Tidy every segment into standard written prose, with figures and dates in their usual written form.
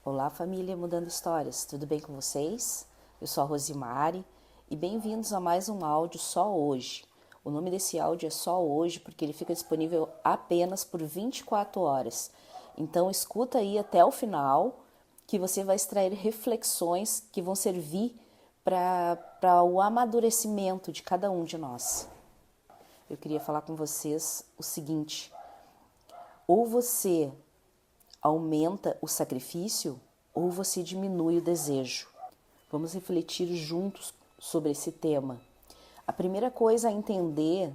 Olá, família Mudando Histórias, tudo bem com vocês? Eu sou a Rosimari e bem-vindos a mais um áudio Só Hoje. O nome desse áudio é Só Hoje porque ele fica disponível apenas por 24 horas. Então escuta aí até o final que você vai extrair reflexões que vão servir para o amadurecimento de cada um de nós. Eu queria falar com vocês o seguinte: ou você aumenta o sacrifício ou você diminui o desejo. Vamos refletir juntos sobre esse tema. A primeira coisa a entender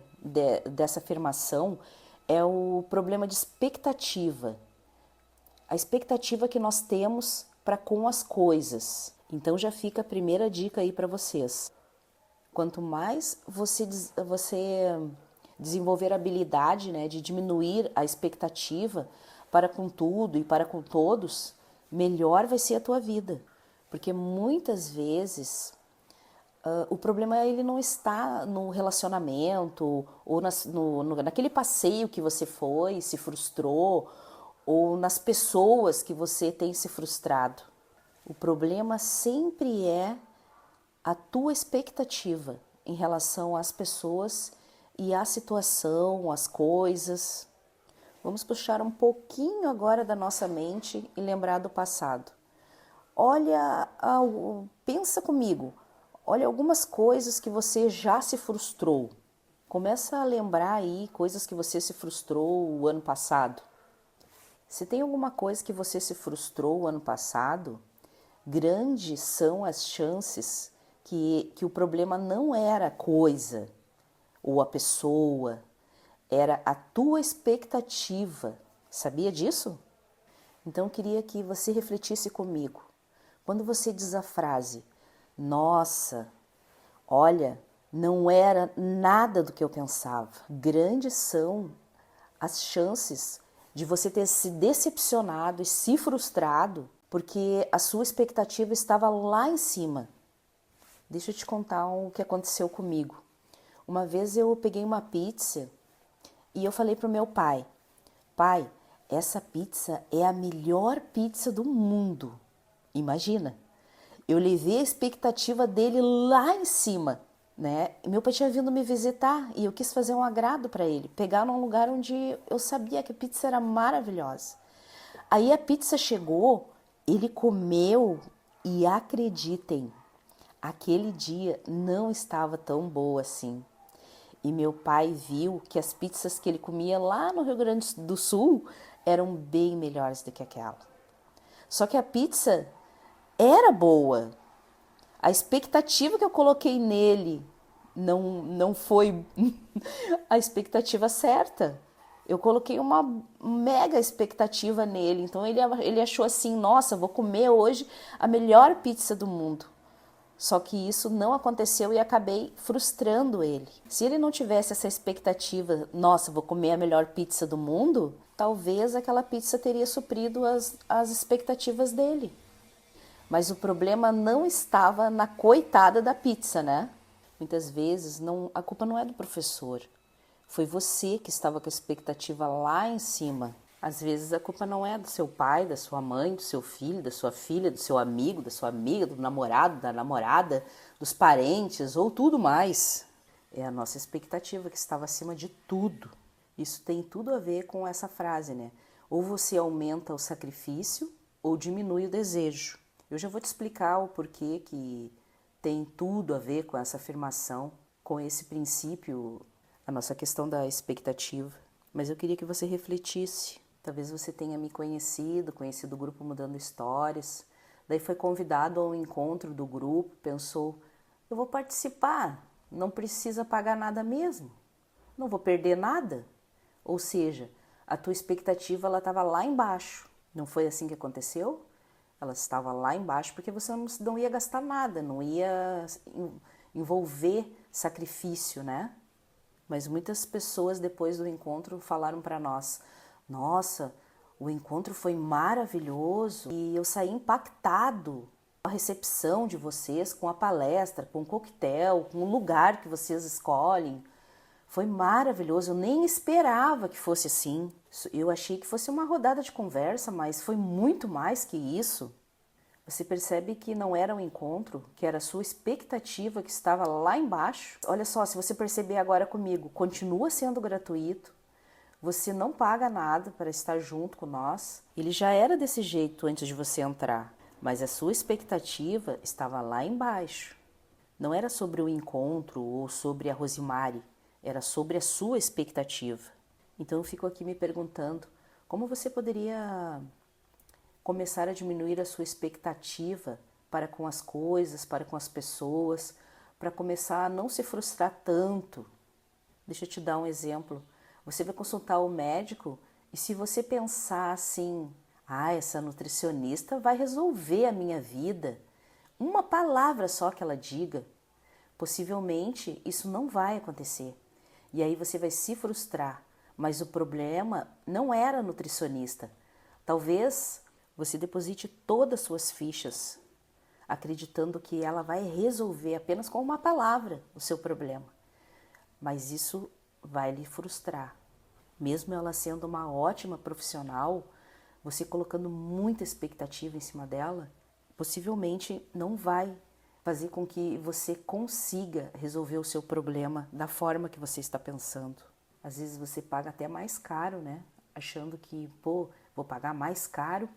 dessa afirmação é o problema de expectativa. A expectativa que nós temos para com as coisas. Então já fica a primeira dica aí para vocês. Quanto mais você desenvolver a habilidade, né, de diminuir a expectativa para com tudo e para com todos, melhor vai ser a tua vida. Porque muitas vezes o problema ele não está no relacionamento ou naquele passeio que você foi, se frustrou, ou nas pessoas que você tem se frustrado. O problema sempre é a tua expectativa em relação às pessoas e à situação, às coisas. Vamos puxar um pouquinho agora da nossa mente e lembrar do passado. Olha, pensa comigo, olha algumas coisas que você já se frustrou. Começa a lembrar aí coisas que você se frustrou o ano passado. Se tem alguma coisa que você se frustrou o ano passado, grandes são as chances que o problema não era a coisa ou a pessoa, era a tua expectativa. Sabia disso? Então eu queria que você refletisse comigo. Quando você diz a frase, nossa, olha, não era nada do que eu pensava. Grandes são as chances de você ter se decepcionado e se frustrado porque a sua expectativa estava lá em cima. Deixa eu te contar o que aconteceu comigo. Uma vez eu peguei uma pizza e eu falei pro meu pai, pai, essa pizza é a melhor pizza do mundo. Imagina, eu levei a expectativa dele lá em cima, né? E meu pai tinha vindo me visitar e eu quis fazer um agrado para ele, pegar num lugar onde eu sabia que a pizza era maravilhosa. Aí a pizza chegou, ele comeu e acreditem, aquele dia não estava tão boa assim. E meu pai viu que as pizzas que ele comia lá no Rio Grande do Sul eram bem melhores do que aquela. Só que a pizza era boa. A expectativa que eu coloquei nele não foi a expectativa certa. Eu coloquei uma mega expectativa nele. Então ele achou assim, nossa, vou comer hoje a melhor pizza do mundo. Só que isso não aconteceu e acabei frustrando ele. Se ele não tivesse essa expectativa, nossa, vou comer a melhor pizza do mundo, talvez aquela pizza teria suprido as expectativas dele. Mas o problema não estava na coitada da pizza, né? Muitas vezes a culpa não é do professor. Foi você que estava com a expectativa lá em cima. Às vezes a culpa não é do seu pai, da sua mãe, do seu filho, da sua filha, do seu amigo, da sua amiga, do namorado, da namorada, dos parentes ou tudo mais. É a nossa expectativa que estava acima de tudo. Isso tem tudo a ver com essa frase, né? Ou você aumenta o sacrifício ou diminui o desejo. Eu já vou te explicar o porquê que tem tudo a ver com essa afirmação, com esse princípio, a nossa questão da expectativa. Mas eu queria que você refletisse. Talvez você tenha me conhecido o grupo Mudando Histórias, daí foi convidado ao encontro do grupo, pensou, eu vou participar, não precisa pagar nada mesmo, não vou perder nada. Ou seja, a tua expectativa ela estava lá embaixo, não foi assim que aconteceu? Ela estava lá embaixo porque você não ia gastar nada, não ia envolver sacrifício, né? Mas muitas pessoas depois do encontro falaram para nós, nossa, o encontro foi maravilhoso e eu saí impactado com a recepção de vocês, com a palestra, com o coquetel, com o lugar que vocês escolhem. Foi maravilhoso, eu nem esperava que fosse assim. Eu achei que fosse uma rodada de conversa, mas foi muito mais que isso. Você percebe que não era um encontro, que era a sua expectativa que estava lá embaixo. Olha só, se você perceber agora comigo, continua sendo gratuito, você não paga nada para estar junto com nós. Ele já era desse jeito antes de você entrar, mas a sua expectativa estava lá embaixo. Não era sobre o encontro ou sobre a Rosimari, era sobre a sua expectativa. Então eu fico aqui me perguntando, como você poderia começar a diminuir a sua expectativa para com as coisas, para com as pessoas, para começar a não se frustrar tanto. Deixa eu te dar um exemplo. Você vai consultar o médico e se você pensar assim, essa nutricionista vai resolver a minha vida, uma palavra só que ela diga, possivelmente isso não vai acontecer. E aí você vai se frustrar. Mas o problema não era a nutricionista. Talvez você deposite todas as suas fichas, acreditando que ela vai resolver apenas com uma palavra o seu problema. Mas isso vai lhe frustrar. Mesmo ela sendo uma ótima profissional, você colocando muita expectativa em cima dela, possivelmente não vai fazer com que você consiga resolver o seu problema da forma que você está pensando. Às vezes você paga até mais caro, né? Achando que, vou pagar mais caro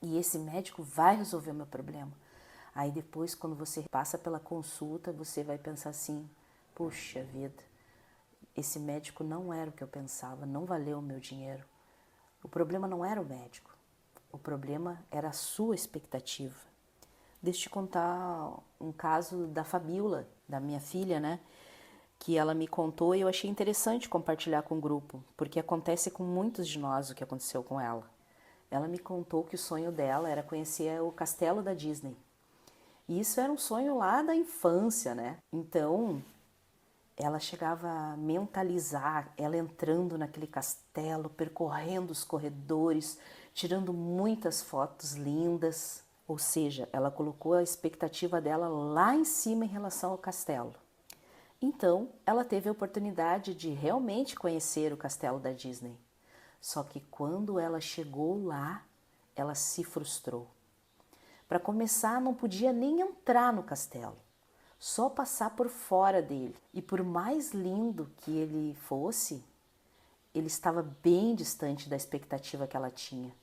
e esse médico vai resolver o meu problema. Aí depois, quando você passa pela consulta, você vai pensar assim, puxa vida, esse médico não era o que eu pensava, não valeu o meu dinheiro. O problema não era o médico, o problema era a sua expectativa. Deixa eu te contar um caso da Fabiola, da minha filha, né? Que ela me contou e eu achei interessante compartilhar com o grupo, porque acontece com muitos de nós o que aconteceu com ela. Ela me contou que o sonho dela era conhecer o castelo da Disney. E isso era um sonho lá da infância, né? Então, ela chegava a mentalizar, ela entrando naquele castelo, percorrendo os corredores, tirando muitas fotos lindas. Ou seja, ela colocou a expectativa dela lá em cima em relação ao castelo. Então, ela teve a oportunidade de realmente conhecer o castelo da Disney. Só que quando ela chegou lá, ela se frustrou. Para começar, não podia nem entrar no castelo, só passar por fora dele. E por mais lindo que ele fosse, ele estava bem distante da expectativa que ela tinha.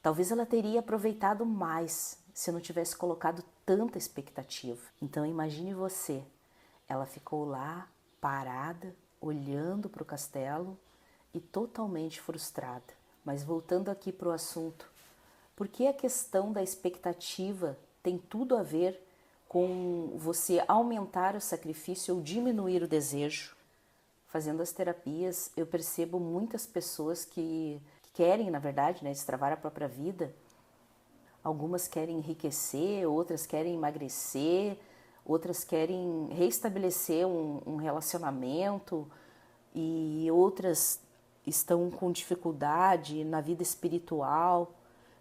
Talvez ela teria aproveitado mais se não tivesse colocado tanta expectativa. Então imagine você, ela ficou lá parada, olhando para o castelo e totalmente frustrada. Mas voltando aqui para o assunto, por que a questão da expectativa tem tudo a ver com você aumentar o sacrifício ou diminuir o desejo? Fazendo as terapias, eu percebo muitas pessoas que querem, na verdade, né, destravar a própria vida. Algumas querem enriquecer, outras querem emagrecer, outras querem reestabelecer um relacionamento e outras estão com dificuldade na vida espiritual,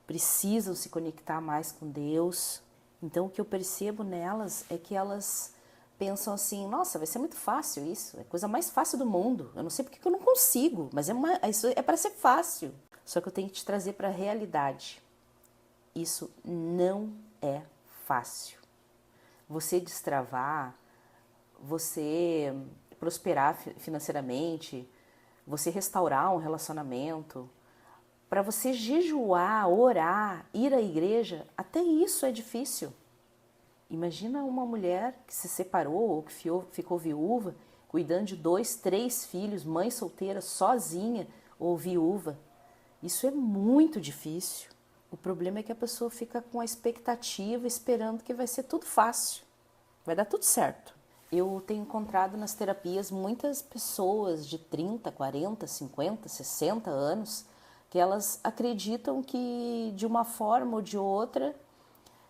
precisam se conectar mais com Deus. Então o que eu percebo nelas é que elas pensam assim, nossa, vai ser muito fácil isso, é a coisa mais fácil do mundo, eu não sei porque eu não consigo, mas isso é para ser fácil. Só que eu tenho que te trazer para a realidade. Isso não é fácil. Você destravar, você prosperar financeiramente, você restaurar um relacionamento, para você jejuar, orar, ir à igreja, até isso é difícil. Imagina uma mulher que se separou ou que ficou viúva, cuidando de 2, 3 filhos, mãe solteira, sozinha ou viúva. Isso é muito difícil. O problema é que a pessoa fica com a expectativa, esperando que vai ser tudo fácil, vai dar tudo certo. Eu tenho encontrado nas terapias muitas pessoas de 30, 40, 50, 60 anos que elas acreditam que de uma forma ou de outra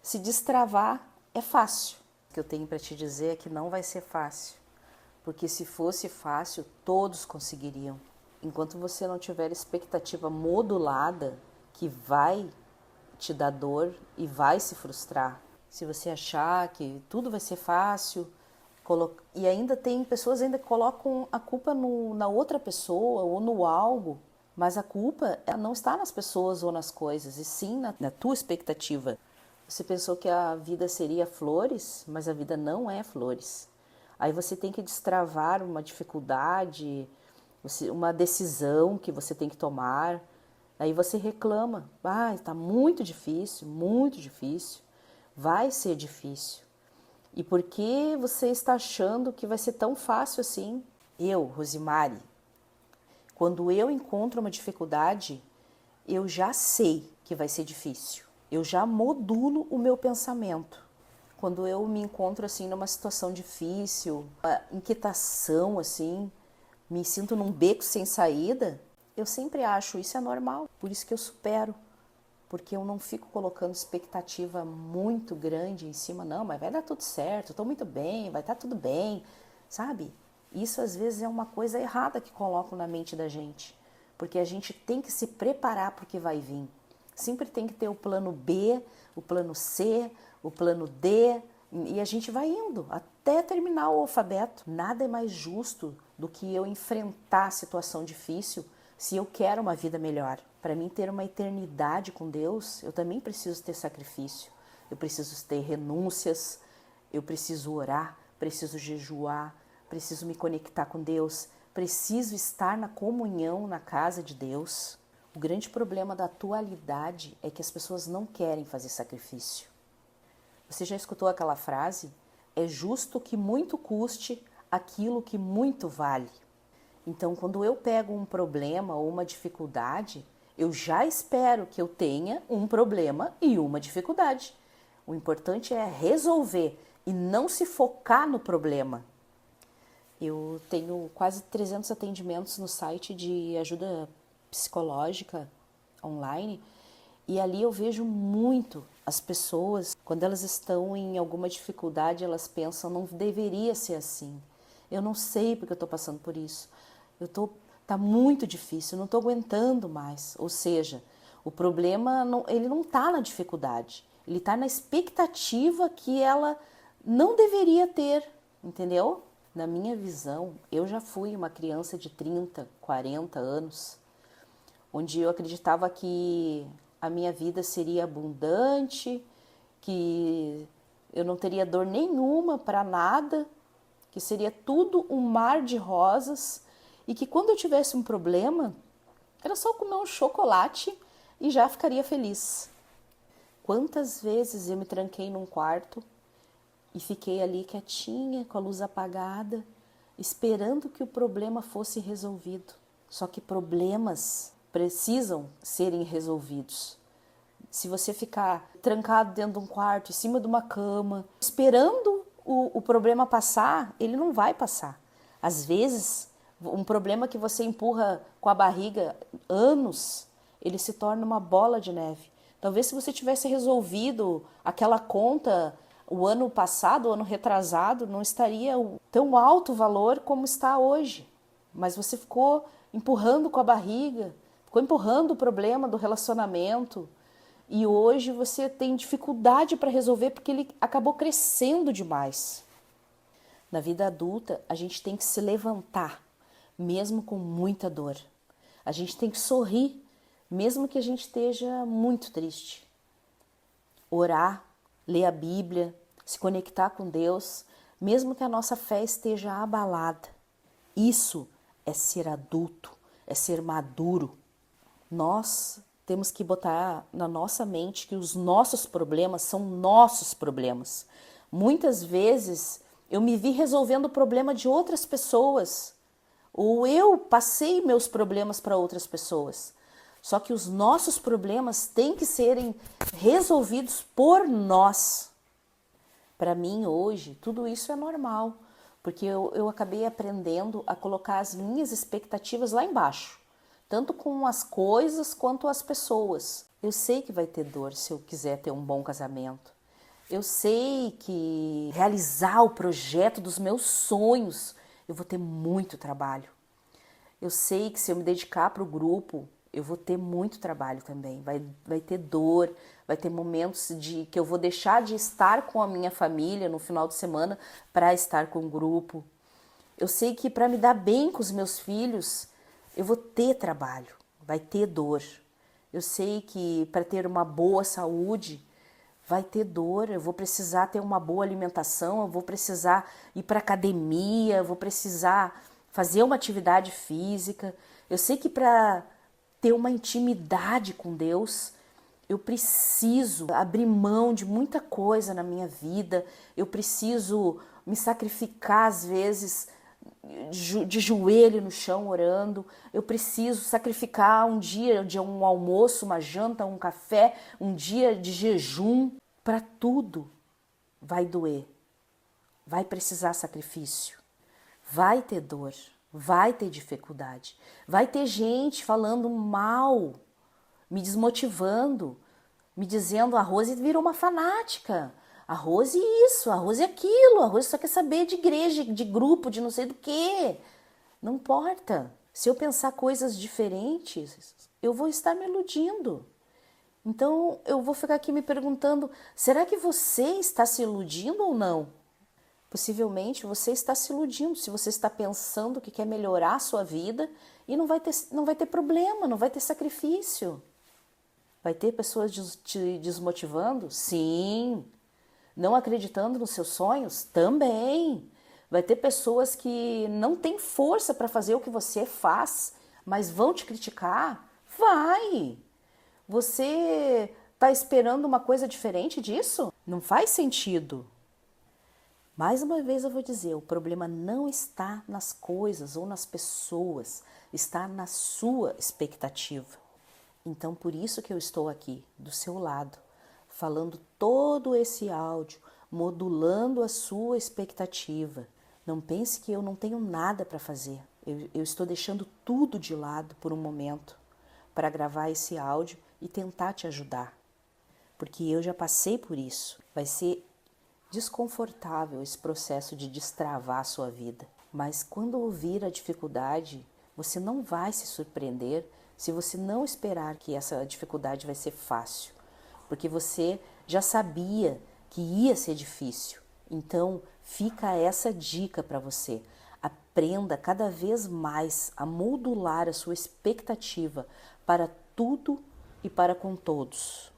se destravar é fácil. O que eu tenho para te dizer é que não vai ser fácil, porque se fosse fácil, todos conseguiriam. Enquanto você não tiver expectativa modulada, que vai te dar dor e vai se frustrar. Se você achar que tudo vai ser fácil, e ainda tem pessoas ainda que colocam a culpa na outra pessoa ou no algo. Mas a culpa ela não está nas pessoas ou nas coisas, e sim na tua expectativa. Você pensou que a vida seria flores, mas a vida não é flores. Aí você tem que destravar uma dificuldade, uma decisão que você tem que tomar. Aí você reclama, está muito difícil, vai ser difícil. E por que você está achando que vai ser tão fácil assim? Eu, Rosimari, quando eu encontro uma dificuldade, eu já sei que vai ser difícil. Eu já modulo o meu pensamento. Quando eu me encontro assim numa situação difícil, uma inquietação assim, me sinto num beco sem saída, eu sempre acho isso é normal. Por isso que eu supero, porque eu não fico colocando expectativa muito grande em cima, não, mas vai dar tudo certo, eu tô muito bem, vai estar tudo bem, sabe? Isso às vezes é uma coisa errada que colocam na mente da gente, porque a gente tem que se preparar para o que vai vir. Sempre tem que ter o plano B, o plano C, o plano D, e a gente vai indo até terminar o alfabeto. Nada é mais justo do que eu enfrentar a situação difícil se eu quero uma vida melhor. Para mim ter uma eternidade com Deus, eu também preciso ter sacrifício. Eu preciso ter renúncias, eu preciso orar, preciso jejuar, preciso me conectar com Deus, preciso estar na comunhão na casa de Deus. O grande problema da atualidade é que as pessoas não querem fazer sacrifício. Você já escutou aquela frase? É justo que muito custe aquilo que muito vale. Então, quando eu pego um problema ou uma dificuldade, eu já espero que eu tenha um problema e uma dificuldade. O importante é resolver e não se focar no problema. Eu tenho quase 300 atendimentos no site de ajuda psicológica online e ali eu vejo muito as pessoas, quando elas estão em alguma dificuldade, elas pensam, não deveria ser assim. Eu não sei porque eu estou passando por isso. Tá muito difícil, eu não estou aguentando mais. Ou seja, o problema ele não está na dificuldade, ele está na expectativa que ela não deveria ter, entendeu? Na minha visão, eu já fui uma criança de 30, 40 anos, onde eu acreditava que a minha vida seria abundante, que eu não teria dor nenhuma para nada, que seria tudo um mar de rosas e que quando eu tivesse um problema, era só comer um chocolate e já ficaria feliz. Quantas vezes eu me tranquei num quarto e fiquei ali quietinha, com a luz apagada, esperando que o problema fosse resolvido. Só que problemas precisam serem resolvidos. Se você ficar trancado dentro de um quarto, em cima de uma cama, esperando o problema passar, ele não vai passar. Às vezes, um problema que você empurra com a barriga anos, ele se torna uma bola de neve. Talvez se você tivesse resolvido aquela conta o ano passado, o ano retrasado, não estaria tão alto o valor como está hoje. Mas você ficou empurrando com a barriga, ficou empurrando o problema do relacionamento e hoje você tem dificuldade para resolver porque ele acabou crescendo demais. Na vida adulta, a gente tem que se levantar, mesmo com muita dor. A gente tem que sorrir, mesmo que a gente esteja muito triste. Orar, ler a Bíblia, se conectar com Deus, mesmo que a nossa fé esteja abalada. Isso é ser adulto, é ser maduro. Nós temos que botar na nossa mente que os nossos problemas são nossos problemas. Muitas vezes eu me vi resolvendo o problema de outras pessoas, ou eu passei meus problemas para outras pessoas. Só que os nossos problemas têm que serem resolvidos por nós. Para mim, hoje, tudo isso é normal, porque eu acabei aprendendo a colocar as minhas expectativas lá embaixo, tanto com as coisas quanto as pessoas. Eu sei que vai ter dor se eu quiser ter um bom casamento. Eu sei que realizar o projeto dos meus sonhos, eu vou ter muito trabalho. Eu sei que se eu me dedicar para o grupo, eu vou ter muito trabalho também. Vai ter dor, vai ter momentos que eu vou deixar de estar com a minha família no final de semana para estar com o grupo. Eu sei que para me dar bem com os meus filhos, eu vou ter trabalho, vai ter dor. Eu sei que para ter uma boa saúde vai ter dor, eu vou precisar ter uma boa alimentação, eu vou precisar ir para academia, eu vou precisar fazer uma atividade física. Eu sei que para ter uma intimidade com Deus, eu preciso abrir mão de muita coisa na minha vida, eu preciso me sacrificar às vezes de joelho no chão orando, eu preciso sacrificar um dia de um almoço, uma janta, um café, um dia de jejum. Para tudo vai doer, vai precisar sacrifício, vai ter dor, vai ter dificuldade, vai ter gente falando mal, me desmotivando, me dizendo a Rose virou uma fanática, a Rose isso, a Rose aquilo, a Rose só quer saber de igreja, de grupo, de não sei do que. Não importa. Se eu pensar coisas diferentes, eu vou estar me iludindo. Então eu vou ficar aqui me perguntando, será que você está se iludindo ou não? Possivelmente você está se iludindo se você está pensando que quer melhorar a sua vida e não vai ter problema, não vai ter sacrifício. Vai ter pessoas te desmotivando? Sim. Não acreditando nos seus sonhos? Também. Vai ter pessoas que não têm força para fazer o que você faz, mas vão te criticar? Vai. Você está esperando uma coisa diferente disso? Não faz sentido. Mais uma vez eu vou dizer, o problema não está nas coisas ou nas pessoas, está na sua expectativa. Então, por isso que eu estou aqui, do seu lado, falando todo esse áudio, modulando a sua expectativa. Não pense que eu não tenho nada para fazer. Eu estou deixando tudo de lado por um momento para gravar esse áudio e tentar te ajudar. Porque eu já passei por isso. Vai ser desconfortável esse processo de destravar a sua vida. Mas quando ouvir a dificuldade, você não vai se surpreender se você não esperar que essa dificuldade vai ser fácil. Porque você já sabia que ia ser difícil. Então, fica essa dica para você. Aprenda cada vez mais a modular a sua expectativa para tudo e para com todos.